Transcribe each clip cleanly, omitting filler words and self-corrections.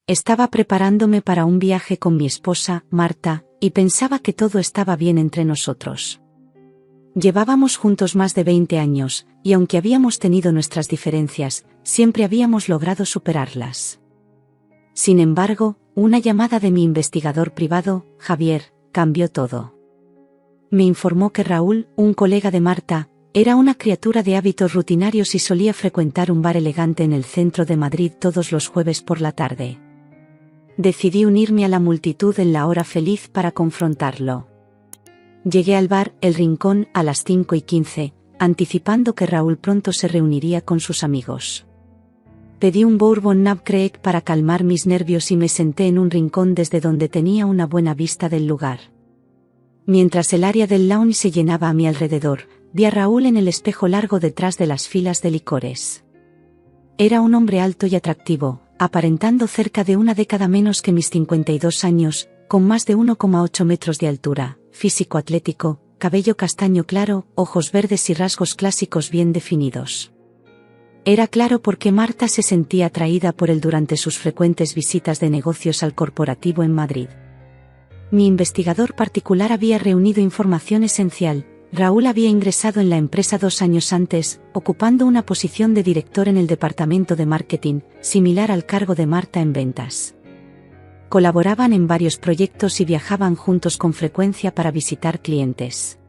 Estaba preparándome para un viaje con mi esposa, Marta, y pensaba que todo estaba bien entre nosotros. Llevábamos juntos más de 20 años, y aunque habíamos tenido nuestras diferencias, siempre habíamos logrado superarlas. Sin embargo, una llamada de mi investigador privado, Javier, cambió todo. Me informó que Raúl, un colega de Marta, era una criatura de hábitos rutinarios y solía frecuentar un bar elegante en el centro de Madrid todos los jueves por la tarde. Decidí unirme a la multitud en la hora feliz para confrontarlo. Llegué al bar El Rincón a las 5:15, anticipando que Raúl pronto se reuniría con sus amigos. Pedí un Bourbon Nab Creek para calmar mis nervios y me senté en un rincón desde donde tenía una buena vista del lugar. Mientras el área del lounge se llenaba a mi alrededor, vi a Raúl en el espejo largo detrás de las filas de licores. Era un hombre alto y atractivo, aparentando cerca de una década menos que mis 52 años, con más de 1,8 metros de altura, físico atlético, cabello castaño claro, ojos verdes y rasgos clásicos bien definidos. Era claro por qué Marta se sentía atraída por él durante sus frecuentes visitas de negocios al corporativo en Madrid. Mi investigador particular había reunido información esencial. Raúl había ingresado en la empresa 2 años antes, ocupando una posición de director en el departamento de marketing, similar al cargo de Marta en ventas. Colaboraban en varios proyectos y viajaban juntos con frecuencia para visitar clientes.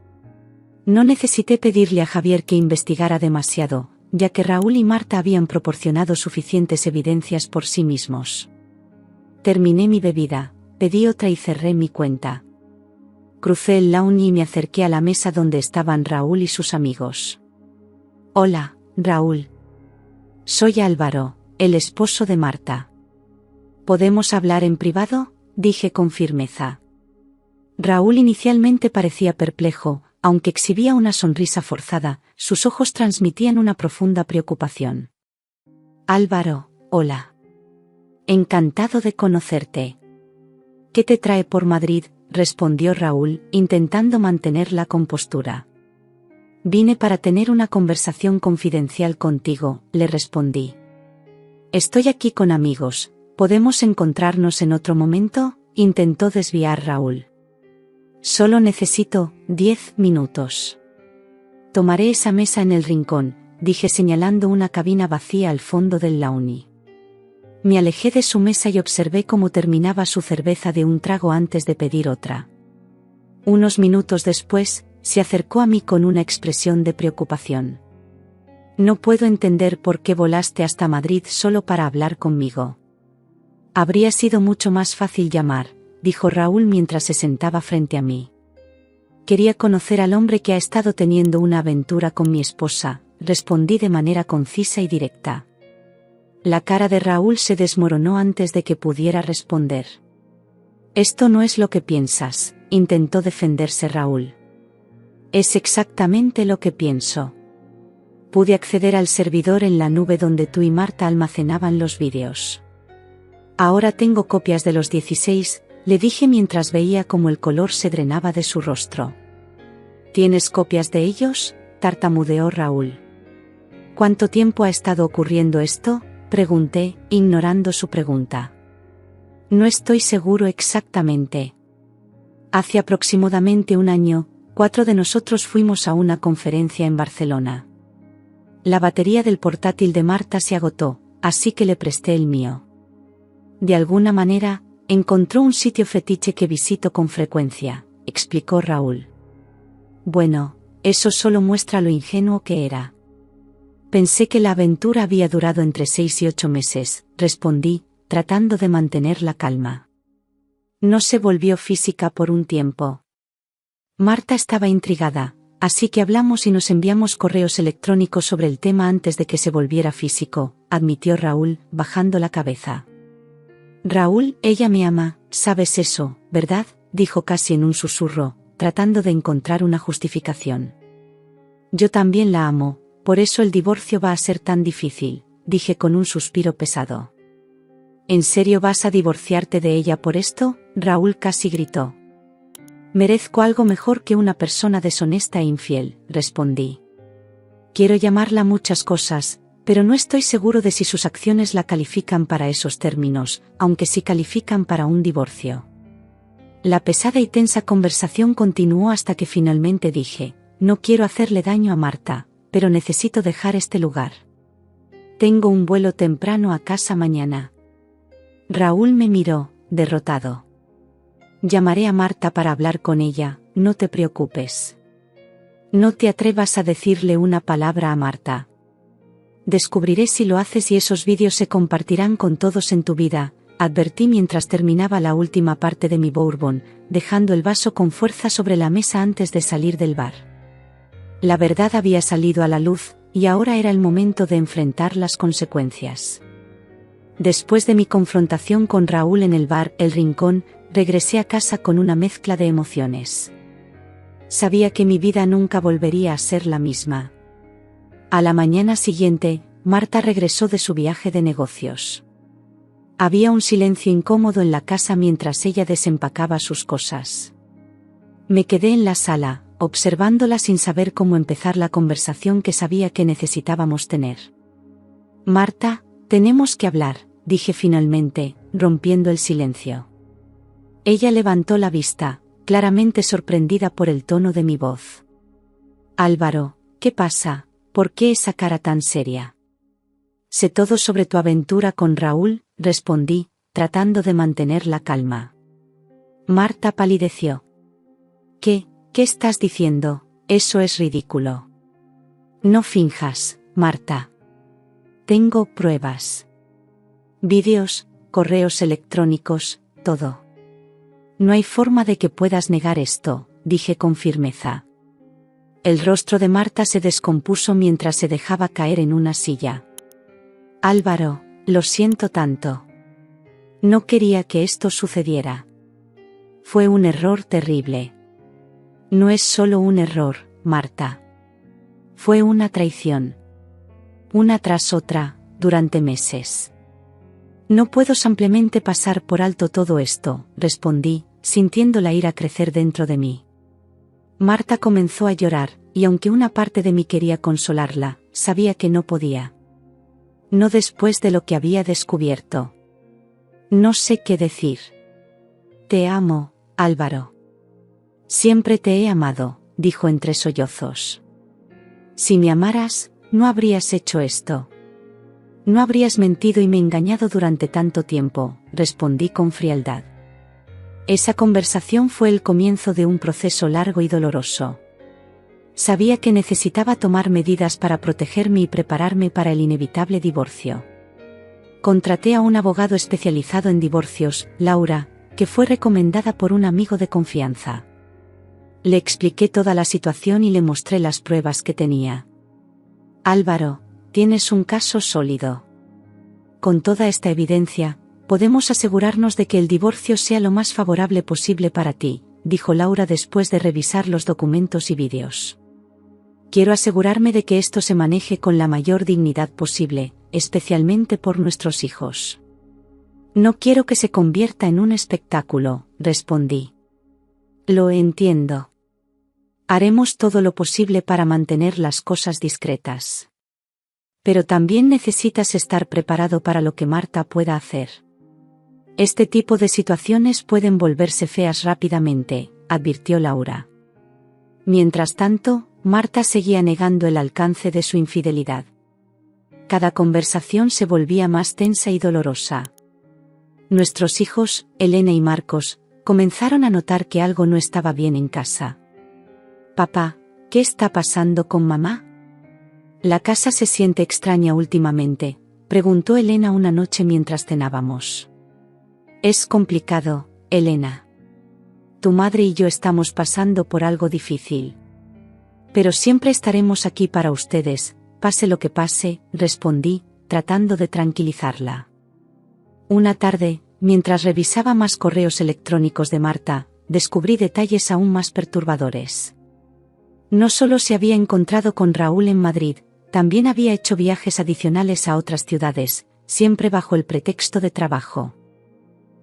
No necesité pedirle a Javier que investigara demasiado, ya que Raúl y Marta habían proporcionado suficientes evidencias por sí mismos. Terminé mi bebida, pedí otra y cerré mi cuenta. Crucé el lounge y me acerqué a la mesa donde estaban Raúl y sus amigos. Hola, Raúl. Soy Álvaro, el esposo de Marta. ¿Podemos hablar en privado?, dije con firmeza. Raúl inicialmente parecía perplejo, aunque exhibía una sonrisa forzada, sus ojos transmitían una profunda preocupación. Álvaro, hola. Encantado de conocerte. ¿Qué te trae por Madrid?, respondió Raúl, intentando mantener la compostura. Vine para tener una conversación confidencial contigo, le respondí. Estoy aquí con amigos, ¿podemos encontrarnos en otro momento?, intentó desviar Raúl. Solo necesito 10 minutos. Tomaré esa mesa en el rincón, dije señalando una cabina vacía al fondo del lounge. Me alejé de su mesa y observé cómo terminaba su cerveza de un trago antes de pedir otra. Unos minutos después, se acercó a mí con una expresión de preocupación. No puedo entender por qué volaste hasta Madrid solo para hablar conmigo. Habría sido mucho más fácil llamar, dijo Raúl mientras se sentaba frente a mí. Quería conocer al hombre que ha estado teniendo una aventura con mi esposa, respondí de manera concisa y directa. La cara de Raúl se desmoronó antes de que pudiera responder. Esto no es lo que piensas, intentó defenderse Raúl. Es exactamente lo que pienso. Pude acceder al servidor en la nube donde tú y Marta almacenaban los vídeos. Ahora tengo copias de los 16, le dije mientras veía cómo el color se drenaba de su rostro. ¿Tienes copias de ellos?, tartamudeó Raúl. ¿Cuánto tiempo ha estado ocurriendo esto?, pregunté, ignorando su pregunta. No estoy seguro exactamente. Hace aproximadamente un año, 4 de nosotros fuimos a una conferencia en Barcelona. La batería del portátil de Marta se agotó, así que le presté el mío. De alguna manera, encontró un sitio fetiche que visito con frecuencia, explicó Raúl. Bueno, eso solo muestra lo ingenuo que era. Pensé que la aventura había durado entre 6 y 8 meses, respondí, tratando de mantener la calma. No se volvió física por un tiempo. Marta estaba intrigada, así que hablamos y nos enviamos correos electrónicos sobre el tema antes de que se volviera físico, admitió Raúl, bajando la cabeza. Raúl, ella me ama, sabes eso, ¿verdad?, dijo casi en un susurro, tratando de encontrar una justificación. Yo también la amo. Por eso el divorcio va a ser tan difícil, dije con un suspiro pesado. ¿En serio vas a divorciarte de ella por esto?, Raúl casi gritó. Merezco algo mejor que una persona deshonesta e infiel, respondí. Quiero llamarla muchas cosas, Pero no estoy seguro de si sus acciones la califican para esos términos, aunque sí califican para un divorcio. La pesada y tensa conversación continuó hasta que finalmente dije: no quiero hacerle daño a Marta, pero necesito dejar este lugar. Tengo un vuelo temprano a casa mañana. Raúl me miró, derrotado. Llamaré a Marta para hablar con ella, no te preocupes. No te atrevas a decirle una palabra a Marta. Descubriré si lo haces y esos vídeos se compartirán con todos en tu vida, advertí mientras terminaba la última parte de mi bourbon, dejando el vaso con fuerza sobre la mesa antes de salir del bar. La verdad había salido a la luz, y ahora era el momento de enfrentar las consecuencias. Después de mi confrontación con Raúl en el bar El Rincón, regresé a casa con una mezcla de emociones. Sabía que mi vida nunca volvería a ser la misma. A la mañana siguiente, Marta regresó de su viaje de negocios. Había un silencio incómodo en la casa mientras ella desempacaba sus cosas. Me quedé en la sala, observándola sin saber cómo empezar la conversación que sabía que necesitábamos tener. Marta, tenemos que hablar, dije finalmente, rompiendo el silencio. Ella levantó la vista, claramente sorprendida por el tono de mi voz. Álvaro, ¿qué pasa? ¿Por qué esa cara tan seria? Sé todo sobre tu aventura con Raúl, respondí, tratando de mantener la calma. Marta palideció. ¿Qué estás diciendo? Eso es ridículo. No finjas, Marta. Tengo pruebas. Vídeos, correos electrónicos, todo. No hay forma de que puedas negar esto, dije con firmeza. El rostro de Marta se descompuso mientras se dejaba caer en una silla. Álvaro, lo siento tanto. No quería que esto sucediera. Fue un error terrible. No es solo un error, Marta. Fue una traición. Una tras otra, durante meses. No puedo simplemente pasar por alto todo esto, respondí, sintiendo la ira crecer dentro de mí. Marta comenzó a llorar, y aunque una parte de mí quería consolarla, sabía que no podía. No después de lo que había descubierto. No sé qué decir. Te amo, Álvaro. Siempre te he amado, dijo entre sollozos. Si me amaras, no habrías hecho esto. No habrías mentido y me engañado durante tanto tiempo, respondí con frialdad. Esa conversación fue el comienzo de un proceso largo y doloroso. Sabía que necesitaba tomar medidas para protegerme y prepararme para el inevitable divorcio. Contraté a un abogado especializado en divorcios, Laura, que fue recomendada por un amigo de confianza. Le expliqué toda la situación y le mostré las pruebas que tenía. Álvaro, tienes un caso sólido. Con toda esta evidencia, podemos asegurarnos de que el divorcio sea lo más favorable posible para ti, dijo Laura después de revisar los documentos y vídeos. Quiero asegurarme de que esto se maneje con la mayor dignidad posible, especialmente por nuestros hijos. No quiero que se convierta en un espectáculo, respondí. Lo entiendo. Haremos todo lo posible para mantener las cosas discretas. Pero también necesitas estar preparado para lo que Marta pueda hacer. Este tipo de situaciones pueden volverse feas rápidamente, advirtió Laura. Mientras tanto, Marta seguía negando el alcance de su infidelidad. Cada conversación se volvía más tensa y dolorosa. Nuestros hijos, Elena y Marcos, comenzaron a notar que algo no estaba bien en casa. Papá, ¿qué está pasando con mamá? La casa se siente extraña últimamente, preguntó Elena una noche mientras cenábamos. Es complicado, Elena. Tu madre y yo estamos pasando por algo difícil. Pero siempre estaremos aquí para ustedes, pase lo que pase, respondí, tratando de tranquilizarla. Una tarde, mientras revisaba más correos electrónicos de Marta, descubrí detalles aún más perturbadores. No solo se había encontrado con Raúl en Madrid, también había hecho viajes adicionales a otras ciudades, siempre bajo el pretexto de trabajo.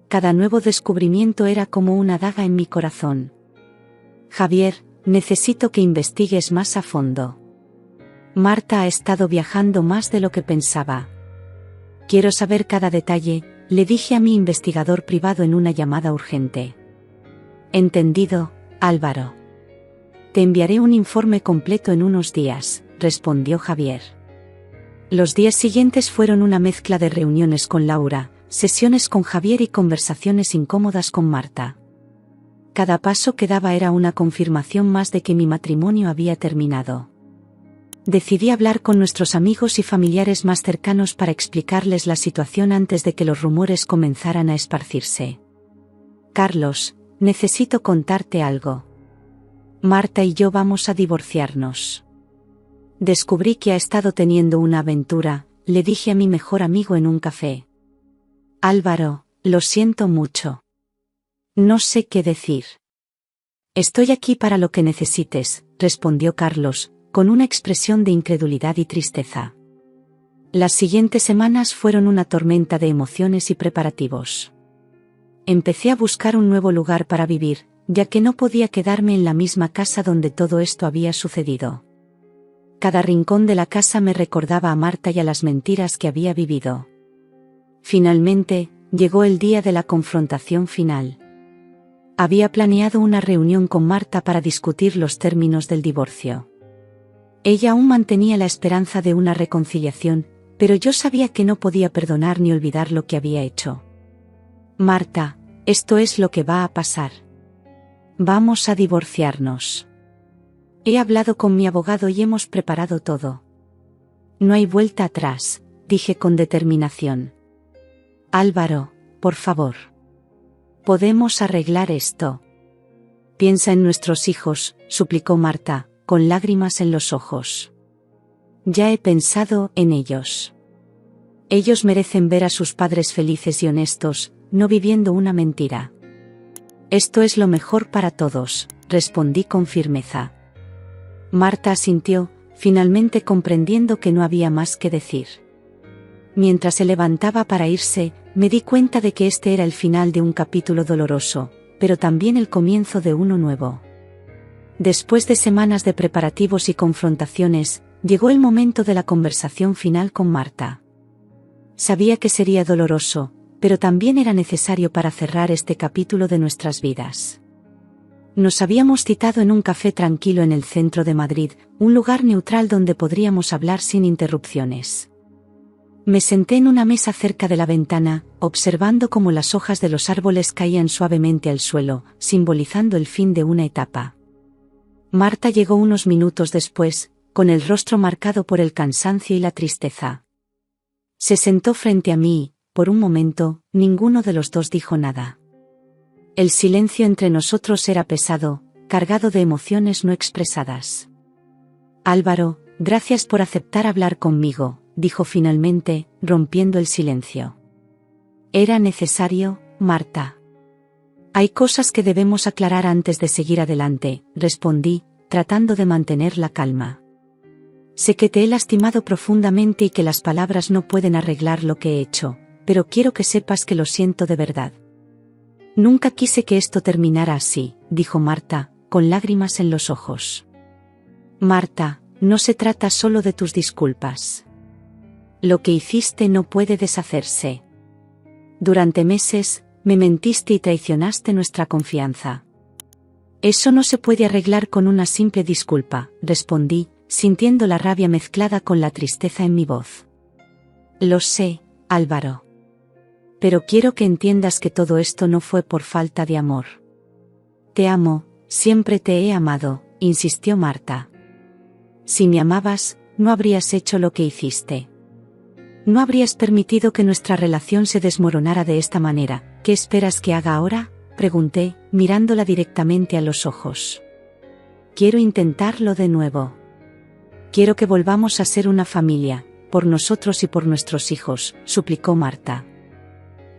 Cada nuevo descubrimiento era como una daga en mi corazón. Javier, necesito que investigues más a fondo. Marta ha estado viajando más de lo que pensaba. Quiero saber cada detalle, le dije a mi investigador privado en una llamada urgente. Entendido, Álvaro. Te enviaré un informe completo en unos días, respondió Javier. Los días siguientes fueron una mezcla de reuniones con Laura, sesiones con Javier y conversaciones incómodas con Marta. Cada paso que daba era una confirmación más de que mi matrimonio había terminado. Decidí hablar con nuestros amigos y familiares más cercanos para explicarles la situación antes de que los rumores comenzaran a esparcirse. Carlos, necesito contarte algo. Marta y yo vamos a divorciarnos. Descubrí que ha estado teniendo una aventura, le dije a mi mejor amigo en un café. Álvaro, lo siento mucho. No sé qué decir. Estoy aquí para lo que necesites, respondió Carlos, con una expresión de incredulidad y tristeza. Las siguientes semanas fueron una tormenta de emociones y preparativos. Empecé a buscar un nuevo lugar para vivir, ya que no podía quedarme en la misma casa donde todo esto había sucedido. Cada rincón de la casa me recordaba a Marta y a las mentiras que había vivido. Finalmente, llegó el día de la confrontación final. Había planeado una reunión con Marta para discutir los términos del divorcio. Ella aún mantenía la esperanza de una reconciliación, pero yo sabía que no podía perdonar ni olvidar lo que había hecho. Marta, esto es lo que va a pasar. Vamos a divorciarnos. He hablado con mi abogado y hemos preparado todo. No hay vuelta atrás, dije con determinación. Álvaro, por favor. Podemos arreglar esto. Piensa en nuestros hijos, suplicó Marta, con lágrimas en los ojos. Ya he pensado en ellos. Ellos merecen ver a sus padres felices y honestos, no viviendo una mentira. Esto es lo mejor para todos, respondí con firmeza. Marta asintió, finalmente comprendiendo que no había más que decir. Mientras se levantaba para irse, me di cuenta de que este era el final de un capítulo doloroso, pero también el comienzo de uno nuevo. Después de semanas de preparativos y confrontaciones, llegó el momento de la conversación final con Marta. Sabía que sería doloroso, pero también era necesario para cerrar este capítulo de nuestras vidas. Nos habíamos citado en un café tranquilo en el centro de Madrid, un lugar neutral donde podríamos hablar sin interrupciones. Me senté en una mesa cerca de la ventana, observando cómo las hojas de los árboles caían suavemente al suelo, simbolizando el fin de una etapa. Marta llegó unos minutos después, con el rostro marcado por el cansancio y la tristeza. Se sentó frente a mí y, por un momento, ninguno de los dos dijo nada. El silencio entre nosotros era pesado, cargado de emociones no expresadas. Álvaro, gracias por aceptar hablar conmigo, dijo finalmente, rompiendo el silencio. Era necesario, Marta. Hay cosas que debemos aclarar antes de seguir adelante, respondí, tratando de mantener la calma. Sé que te he lastimado profundamente y que las palabras no pueden arreglar lo que he hecho, pero quiero que sepas que lo siento de verdad. Nunca quise que esto terminara así, dijo Marta, con lágrimas en los ojos. Marta, no se trata solo de tus disculpas. Lo que hiciste no puede deshacerse. Durante meses, me mentiste y traicionaste nuestra confianza. Eso no se puede arreglar con una simple disculpa, respondí, sintiendo la rabia mezclada con la tristeza en mi voz. Lo sé, Álvaro. Pero quiero que entiendas que todo esto no fue por falta de amor. Te amo, siempre te he amado, insistió Marta. Si me amabas, no habrías hecho lo que hiciste. No habrías permitido que nuestra relación se desmoronara de esta manera. ¿Qué esperas que haga ahora?, pregunté, mirándola directamente a los ojos. Quiero intentarlo de nuevo. Quiero que volvamos a ser una familia, por nosotros y por nuestros hijos, suplicó Marta.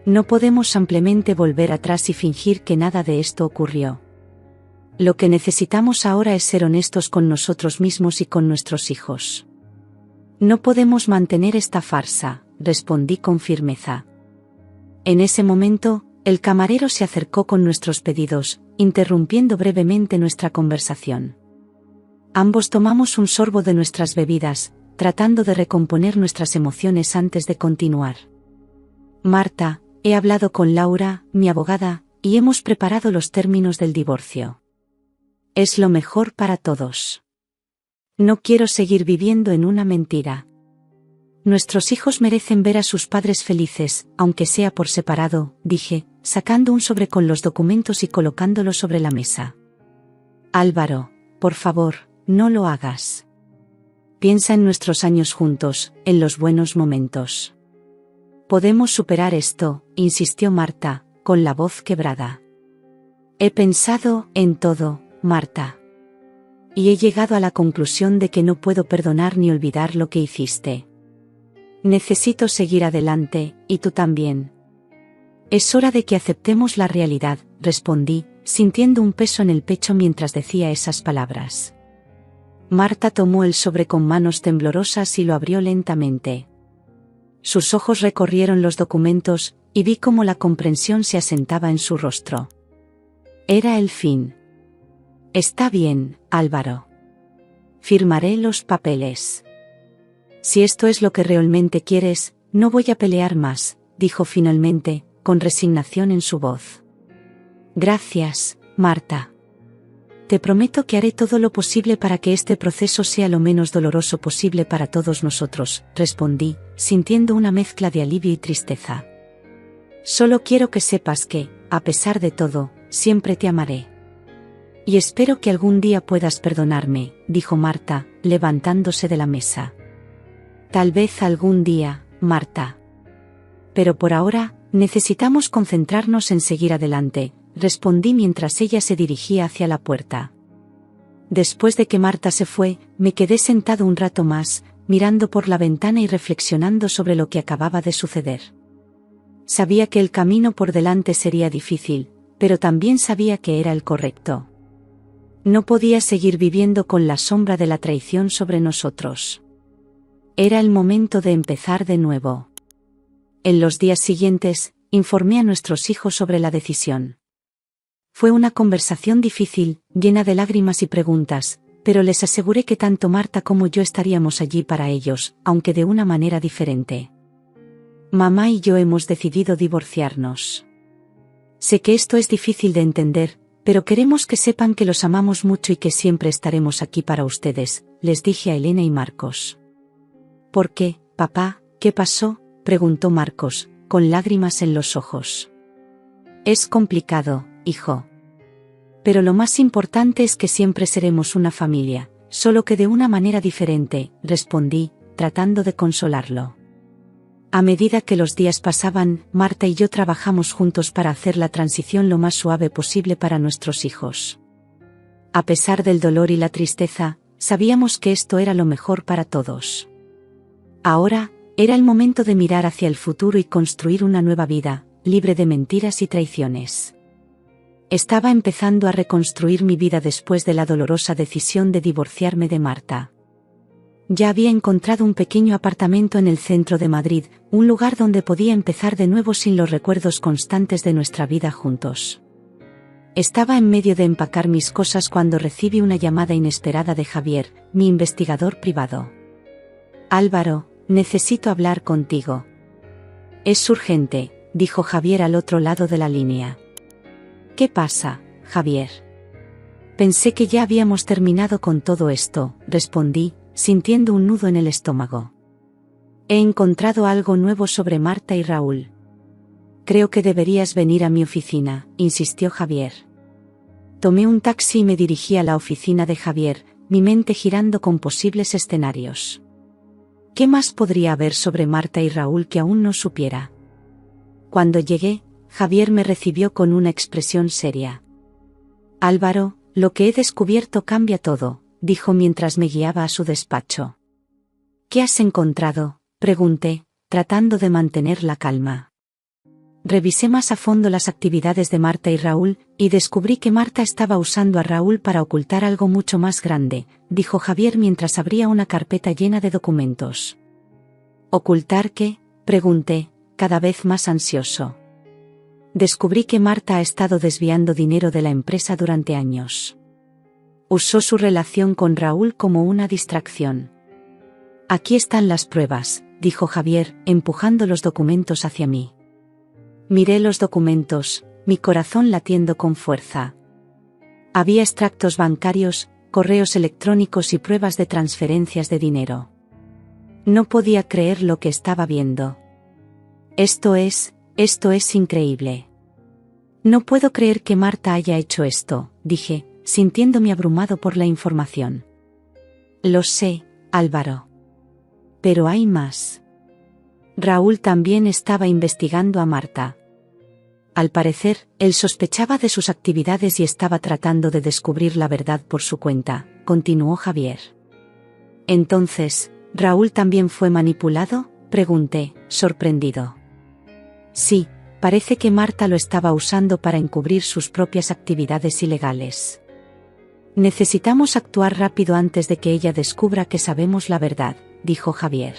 No podemos simplemente volver atrás y fingir que nada de esto ocurrió. Lo que necesitamos ahora es ser honestos con nosotros mismos y con nuestros hijos. No podemos mantener esta farsa, respondí con firmeza. En ese momento, el camarero se acercó con nuestros pedidos, interrumpiendo brevemente nuestra conversación. Ambos tomamos un sorbo de nuestras bebidas, tratando de recomponer nuestras emociones antes de continuar. Marta, he hablado con Laura, mi abogada, y hemos preparado los términos del divorcio. Es lo mejor para todos. No quiero seguir viviendo en una mentira. Nuestros hijos merecen ver a sus padres felices, aunque sea por separado, dije, sacando un sobre con los documentos y colocándolo sobre la mesa. Álvaro, por favor, no lo hagas. Piensa en nuestros años juntos, en los buenos momentos. Podemos superar esto, insistió Marta, con la voz quebrada. He pensado en todo, Marta. Y he llegado a la conclusión de que no puedo perdonar ni olvidar lo que hiciste. Necesito seguir adelante, y tú también. Es hora de que aceptemos la realidad, respondí, sintiendo un peso en el pecho mientras decía esas palabras. Marta tomó el sobre con manos temblorosas y lo abrió lentamente. Sus ojos recorrieron los documentos, y vi cómo la comprensión se asentaba en su rostro. Era el fin. Está bien, Álvaro. Firmaré los papeles. Si esto es lo que realmente quieres, no voy a pelear más, dijo finalmente, con resignación en su voz. Gracias, Marta. Te prometo que haré todo lo posible para que este proceso sea lo menos doloroso posible para todos nosotros, respondí, sintiendo una mezcla de alivio y tristeza. Solo quiero que sepas que, a pesar de todo, siempre te amaré. Y espero que algún día puedas perdonarme, dijo Marta, levantándose de la mesa. Tal vez algún día, Marta. Pero por ahora, necesitamos concentrarnos en seguir adelante, respondí mientras ella se dirigía hacia la puerta. Después de que Marta se fue, me quedé sentado un rato más, mirando por la ventana y reflexionando sobre lo que acababa de suceder. Sabía que el camino por delante sería difícil, pero también sabía que era el correcto. No podía seguir viviendo con la sombra de la traición sobre nosotros. Era el momento de empezar de nuevo. En los días siguientes, informé a nuestros hijos sobre la decisión. Fue una conversación difícil, llena de lágrimas y preguntas, pero les aseguré que tanto Marta como yo estaríamos allí para ellos, aunque de una manera diferente. Mamá y yo hemos decidido divorciarnos. Sé que esto es difícil de entender, pero queremos que sepan que los amamos mucho y que siempre estaremos aquí para ustedes, les dije a Elena y Marcos. ¿Por qué, papá? ¿Qué pasó?, preguntó Marcos, con lágrimas en los ojos. Es complicado, hijo. Pero lo más importante es que siempre seremos una familia, solo que de una manera diferente, respondí, tratando de consolarlo. A medida que los días pasaban, Marta y yo trabajamos juntos para hacer la transición lo más suave posible para nuestros hijos. A pesar del dolor y la tristeza, sabíamos que esto era lo mejor para todos. Ahora, era el momento de mirar hacia el futuro y construir una nueva vida, libre de mentiras y traiciones. Estaba empezando a reconstruir mi vida después de la dolorosa decisión de divorciarme de Marta. Ya había encontrado un pequeño apartamento en el centro de Madrid, un lugar donde podía empezar de nuevo sin los recuerdos constantes de nuestra vida juntos. Estaba en medio de empacar mis cosas cuando recibí una llamada inesperada de Javier, mi investigador privado. Álvaro, necesito hablar contigo. Es urgente, dijo Javier al otro lado de la línea. ¿Qué pasa, Javier? Pensé que ya habíamos terminado con todo esto, respondí, sintiendo un nudo en el estómago. He encontrado algo nuevo sobre Marta y Raúl. Creo que deberías venir a mi oficina, insistió Javier. Tomé un taxi y me dirigí a la oficina de Javier, mi mente girando con posibles escenarios. ¿Qué más podría haber sobre Marta y Raúl que aún no supiera? Cuando llegué, Javier me recibió con una expresión seria. Álvaro, lo que he descubierto cambia todo, dijo mientras me guiaba a su despacho. ¿Qué has encontrado?, pregunté, tratando de mantener la calma. Revisé más a fondo las actividades de Marta y Raúl, y descubrí que Marta estaba usando a Raúl para ocultar algo mucho más grande, dijo Javier mientras abría una carpeta llena de documentos. ¿Ocultar qué?, pregunté, cada vez más ansioso. Descubrí que Marta ha estado desviando dinero de la empresa durante años. Usó su relación con Raúl como una distracción. Aquí están las pruebas, dijo Javier, empujando los documentos hacia mí. Miré los documentos, mi corazón latiendo con fuerza. Había extractos bancarios, correos electrónicos y pruebas de transferencias de dinero. No podía creer lo que estaba viendo. Esto es increíble. No puedo creer que Marta haya hecho esto, dije, sintiéndome abrumado por la información. Lo sé, Álvaro. Pero hay más. Raúl también estaba investigando a Marta. Al parecer, él sospechaba de sus actividades y estaba tratando de descubrir la verdad por su cuenta, continuó Javier. Entonces, ¿Raúl también fue manipulado?, pregunté, sorprendido. Sí, parece que Marta lo estaba usando para encubrir sus propias actividades ilegales. Necesitamos actuar rápido antes de que ella descubra que sabemos la verdad, dijo Javier.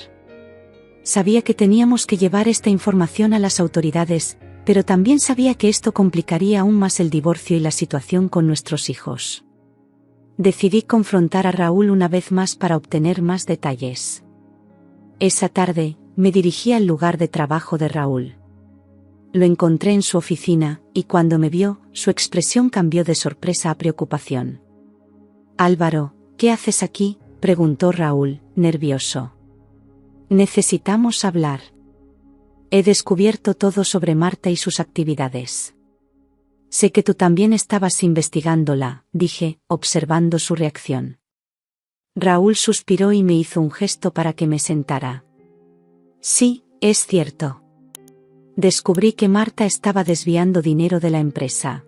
Sabía que teníamos que llevar esta información a las autoridades, pero también sabía que esto complicaría aún más el divorcio y la situación con nuestros hijos. Decidí confrontar a Raúl una vez más para obtener más detalles. Esa tarde, me dirigí al lugar de trabajo de Raúl. Lo encontré en su oficina, y cuando me vio, su expresión cambió de sorpresa a preocupación. Álvaro, ¿qué haces aquí?, preguntó Raúl, nervioso. Necesitamos hablar. He descubierto todo sobre Marta y sus actividades. Sé que tú también estabas investigándola, dije, observando su reacción. Raúl suspiró y me hizo un gesto para que me sentara. Sí, es cierto. Descubrí que Marta estaba desviando dinero de la empresa.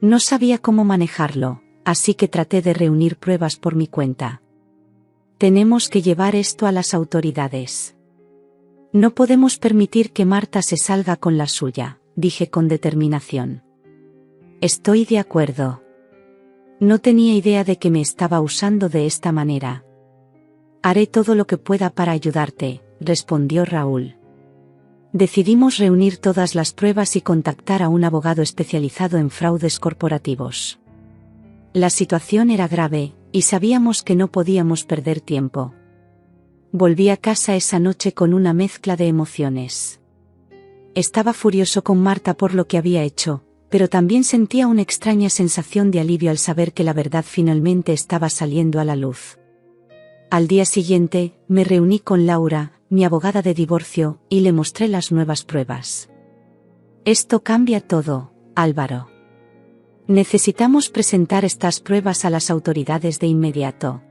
No sabía cómo manejarlo, así que traté de reunir pruebas por mi cuenta. Tenemos que llevar esto a las autoridades. No podemos permitir que Marta se salga con la suya, dije con determinación. Estoy de acuerdo. No tenía idea de que me estaba usando de esta manera. Haré todo lo que pueda para ayudarte, respondió Raúl. Decidimos reunir todas las pruebas y contactar a un abogado especializado en fraudes corporativos. La situación era grave, y sabíamos que no podíamos perder tiempo. Volví a casa esa noche con una mezcla de emociones. Estaba furioso con Marta por lo que había hecho, pero también sentía una extraña sensación de alivio al saber que la verdad finalmente estaba saliendo a la luz. Al día siguiente, me reuní con Laura, mi abogada de divorcio, y le mostré las nuevas pruebas. Esto cambia todo, Álvaro. Necesitamos presentar estas pruebas a las autoridades de inmediato.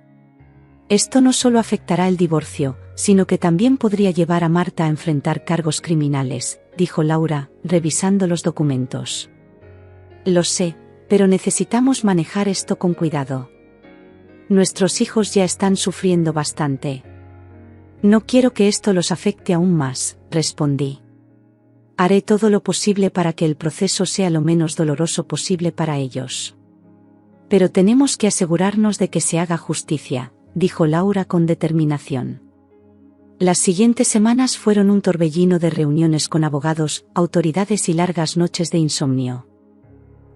Esto no solo afectará el divorcio, sino que también podría llevar a Marta a enfrentar cargos criminales, dijo Laura, revisando los documentos. Lo sé, pero necesitamos manejar esto con cuidado. Nuestros hijos ya están sufriendo bastante. No quiero que esto los afecte aún más, respondí. Haré todo lo posible para que el proceso sea lo menos doloroso posible para ellos. Pero tenemos que asegurarnos de que se haga justicia, dijo Laura con determinación. Las siguientes semanas fueron un torbellino de reuniones con abogados, autoridades y largas noches de insomnio.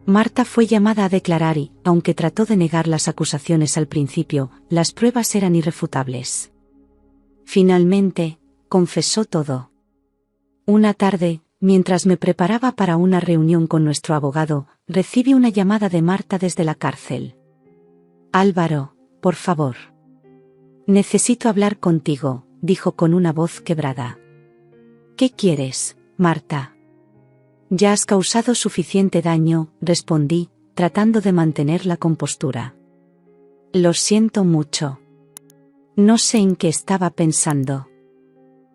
Marta fue llamada a declarar y, aunque trató de negar las acusaciones al principio, las pruebas eran irrefutables. Finalmente, confesó todo. Una tarde, mientras me preparaba para una reunión con nuestro abogado, recibí una llamada de Marta desde la cárcel. Álvaro, por favor. Necesito hablar contigo, dijo con una voz quebrada. ¿Qué quieres, Marta? Ya has causado suficiente daño, respondí, tratando de mantener la compostura. Lo siento mucho. No sé en qué estaba pensando.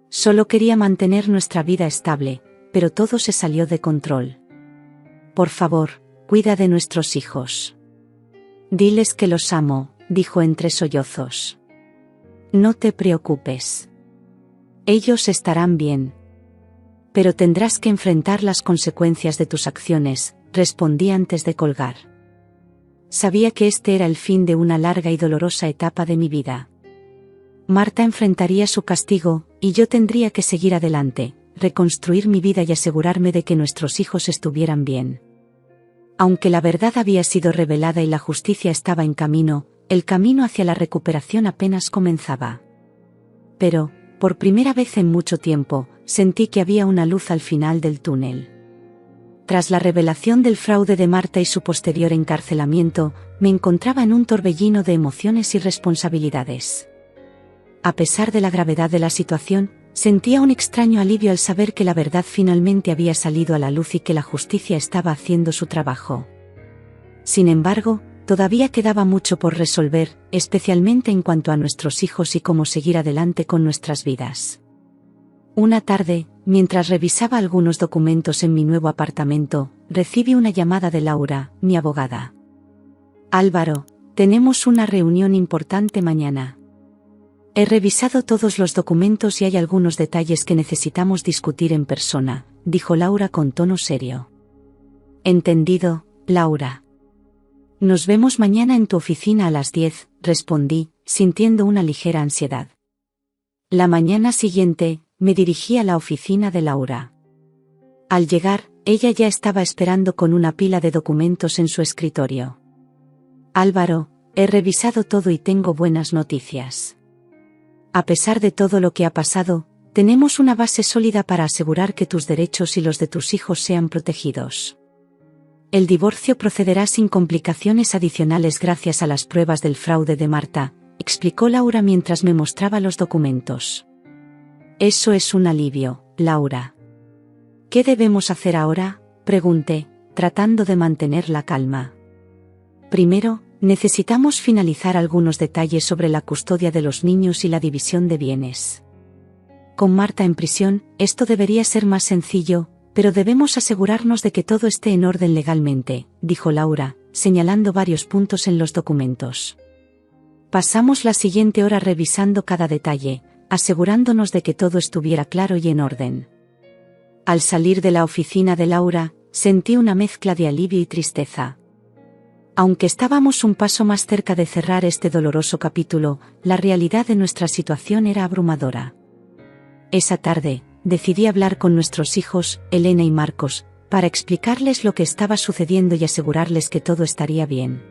Solo quería mantener nuestra vida estable, pero todo se salió de control. Por favor, cuida de nuestros hijos. Diles que los amo, dijo entre sollozos. No te preocupes. Ellos estarán bien. Pero tendrás que enfrentar las consecuencias de tus acciones, respondí antes de colgar. Sabía que este era el fin de una larga y dolorosa etapa de mi vida. Marta enfrentaría su castigo, y yo tendría que seguir adelante, reconstruir mi vida y asegurarme de que nuestros hijos estuvieran bien. Aunque la verdad había sido revelada y la justicia estaba en camino, el camino hacia la recuperación apenas comenzaba. Pero, por primera vez en mucho tiempo, sentí que había una luz al final del túnel. Tras la revelación del fraude de Marta y su posterior encarcelamiento, me encontraba en un torbellino de emociones y responsabilidades. A pesar de la gravedad de la situación, sentía un extraño alivio al saber que la verdad finalmente había salido a la luz y que la justicia estaba haciendo su trabajo. Sin embargo, todavía quedaba mucho por resolver, especialmente en cuanto a nuestros hijos y cómo seguir adelante con nuestras vidas. Una tarde, mientras revisaba algunos documentos en mi nuevo apartamento, recibí una llamada de Laura, mi abogada. Álvaro, tenemos una reunión importante mañana. He revisado todos los documentos y hay algunos detalles que necesitamos discutir en persona, dijo Laura con tono serio. Entendido, Laura. Nos vemos mañana en tu oficina a las 10, respondí, sintiendo una ligera ansiedad. La mañana siguiente, me dirigí a la oficina de Laura. Al llegar, ella ya estaba esperando con una pila de documentos en su escritorio. Álvaro, he revisado todo y tengo buenas noticias. A pesar de todo lo que ha pasado, tenemos una base sólida para asegurar que tus derechos y los de tus hijos sean protegidos. El divorcio procederá sin complicaciones adicionales gracias a las pruebas del fraude de Marta, explicó Laura mientras me mostraba los documentos. Eso es un alivio, Laura. ¿Qué debemos hacer ahora?, pregunté, tratando de mantener la calma. Primero, necesitamos finalizar algunos detalles sobre la custodia de los niños y la división de bienes. Con Marta en prisión, esto debería ser más sencillo, pero debemos asegurarnos de que todo esté en orden legalmente, dijo Laura, señalando varios puntos en los documentos. Pasamos la siguiente hora revisando cada detalle, asegurándonos de que todo estuviera claro y en orden. Al salir de la oficina de Laura, sentí una mezcla de alivio y tristeza. Aunque estábamos un paso más cerca de cerrar este doloroso capítulo, la realidad de nuestra situación era abrumadora. Esa tarde, decidí hablar con nuestros hijos, Elena y Marcos, para explicarles lo que estaba sucediendo y asegurarles que todo estaría bien.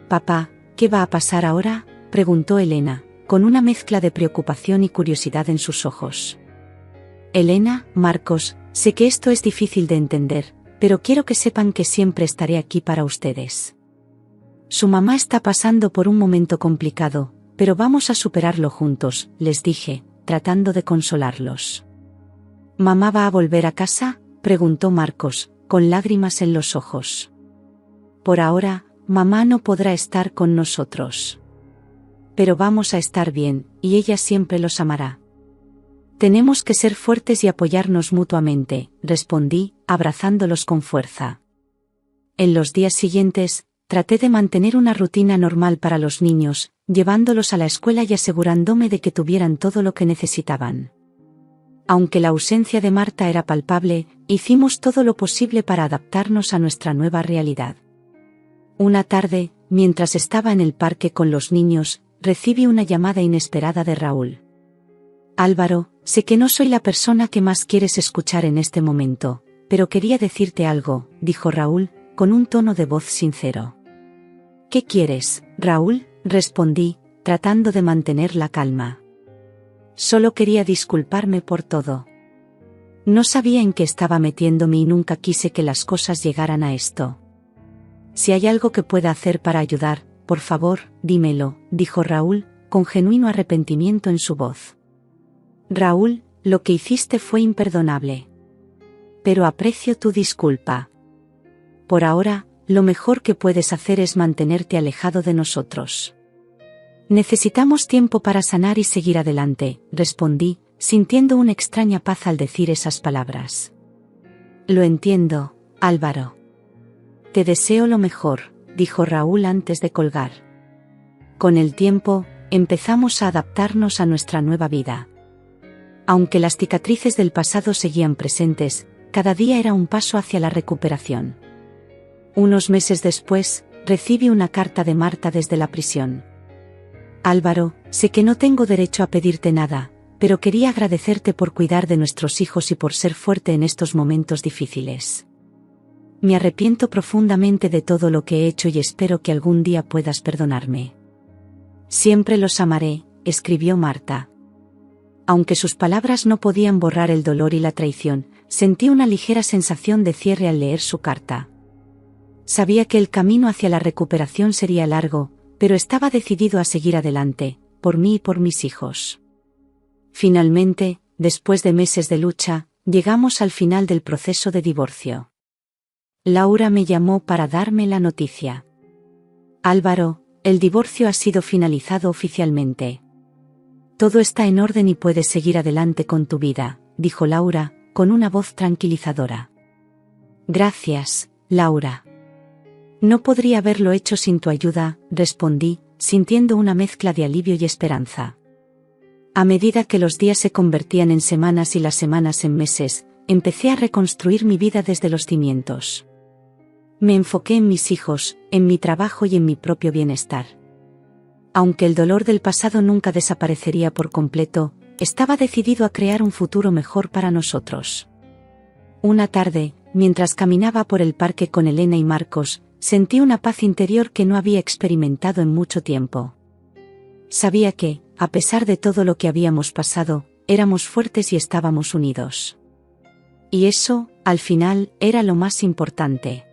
«Papá, ¿qué va a pasar ahora?», preguntó Elena, con una mezcla de preocupación y curiosidad en sus ojos. «Elena, Marcos, sé que esto es difícil de entender, pero quiero que sepan que siempre estaré aquí para ustedes. Su mamá está pasando por un momento complicado, pero vamos a superarlo juntos», les dije, tratando de consolarlos. «¿Mamá va a volver a casa?», preguntó Marcos, con lágrimas en los ojos. «Por ahora, mamá no podrá estar con nosotros. Pero vamos a estar bien, y ella siempre los amará. Tenemos que ser fuertes y apoyarnos mutuamente», respondí, abrazándolos con fuerza. En los días siguientes, traté de mantener una rutina normal para los niños, llevándolos a la escuela y asegurándome de que tuvieran todo lo que necesitaban. Aunque la ausencia de Marta era palpable, hicimos todo lo posible para adaptarnos a nuestra nueva realidad. Una tarde, mientras estaba en el parque con los niños, recibí una llamada inesperada de Raúl. «Álvaro, sé que no soy la persona que más quieres escuchar en este momento, pero quería decirte algo», dijo Raúl, con un tono de voz sincero. «¿Qué quieres, Raúl?», respondí, tratando de mantener la calma. «Solo quería disculparme por todo. No sabía en qué estaba metiéndome y nunca quise que las cosas llegaran a esto. Si hay algo que pueda hacer para ayudar, por favor, dímelo», dijo Raúl, con genuino arrepentimiento en su voz. «Raúl, lo que hiciste fue imperdonable. Pero aprecio tu disculpa. Por ahora, lo mejor que puedes hacer es mantenerte alejado de nosotros. Necesitamos tiempo para sanar y seguir adelante», respondí, sintiendo una extraña paz al decir esas palabras. «Lo entiendo, Álvaro. Te deseo lo mejor», dijo Raúl antes de colgar. Con el tiempo, empezamos a adaptarnos a nuestra nueva vida. Aunque las cicatrices del pasado seguían presentes, cada día era un paso hacia la recuperación. Unos meses después, recibí una carta de Marta desde la prisión. «Álvaro, sé que no tengo derecho a pedirte nada, pero quería agradecerte por cuidar de nuestros hijos y por ser fuerte en estos momentos difíciles. Me arrepiento profundamente de todo lo que he hecho y espero que algún día puedas perdonarme. Siempre los amaré, escribió Marta. Aunque sus palabras no podían borrar el dolor y la traición, sentí una ligera sensación de cierre al leer su carta. Sabía que el camino hacia la recuperación sería largo, pero estaba decidido a seguir adelante, por mí y por mis hijos. Finalmente, después de meses de lucha, llegamos al final del proceso de divorcio. Laura me llamó para darme la noticia. Álvaro, el divorcio ha sido finalizado oficialmente. Todo está en orden y puedes seguir adelante con tu vida, dijo Laura, con una voz tranquilizadora. Gracias, Laura. No podría haberlo hecho sin tu ayuda, respondí, sintiendo una mezcla de alivio y esperanza. A medida que los días se convertían en semanas y las semanas en meses, empecé a reconstruir mi vida desde los cimientos. Me enfoqué en mis hijos, en mi trabajo y en mi propio bienestar. Aunque el dolor del pasado nunca desaparecería por completo, estaba decidido a crear un futuro mejor para nosotros. Una tarde, mientras caminaba por el parque con Elena y Marcos, sentí una paz interior que no había experimentado en mucho tiempo. Sabía que, a pesar de todo lo que habíamos pasado, éramos fuertes y estábamos unidos. Y eso, al final, era lo más importante.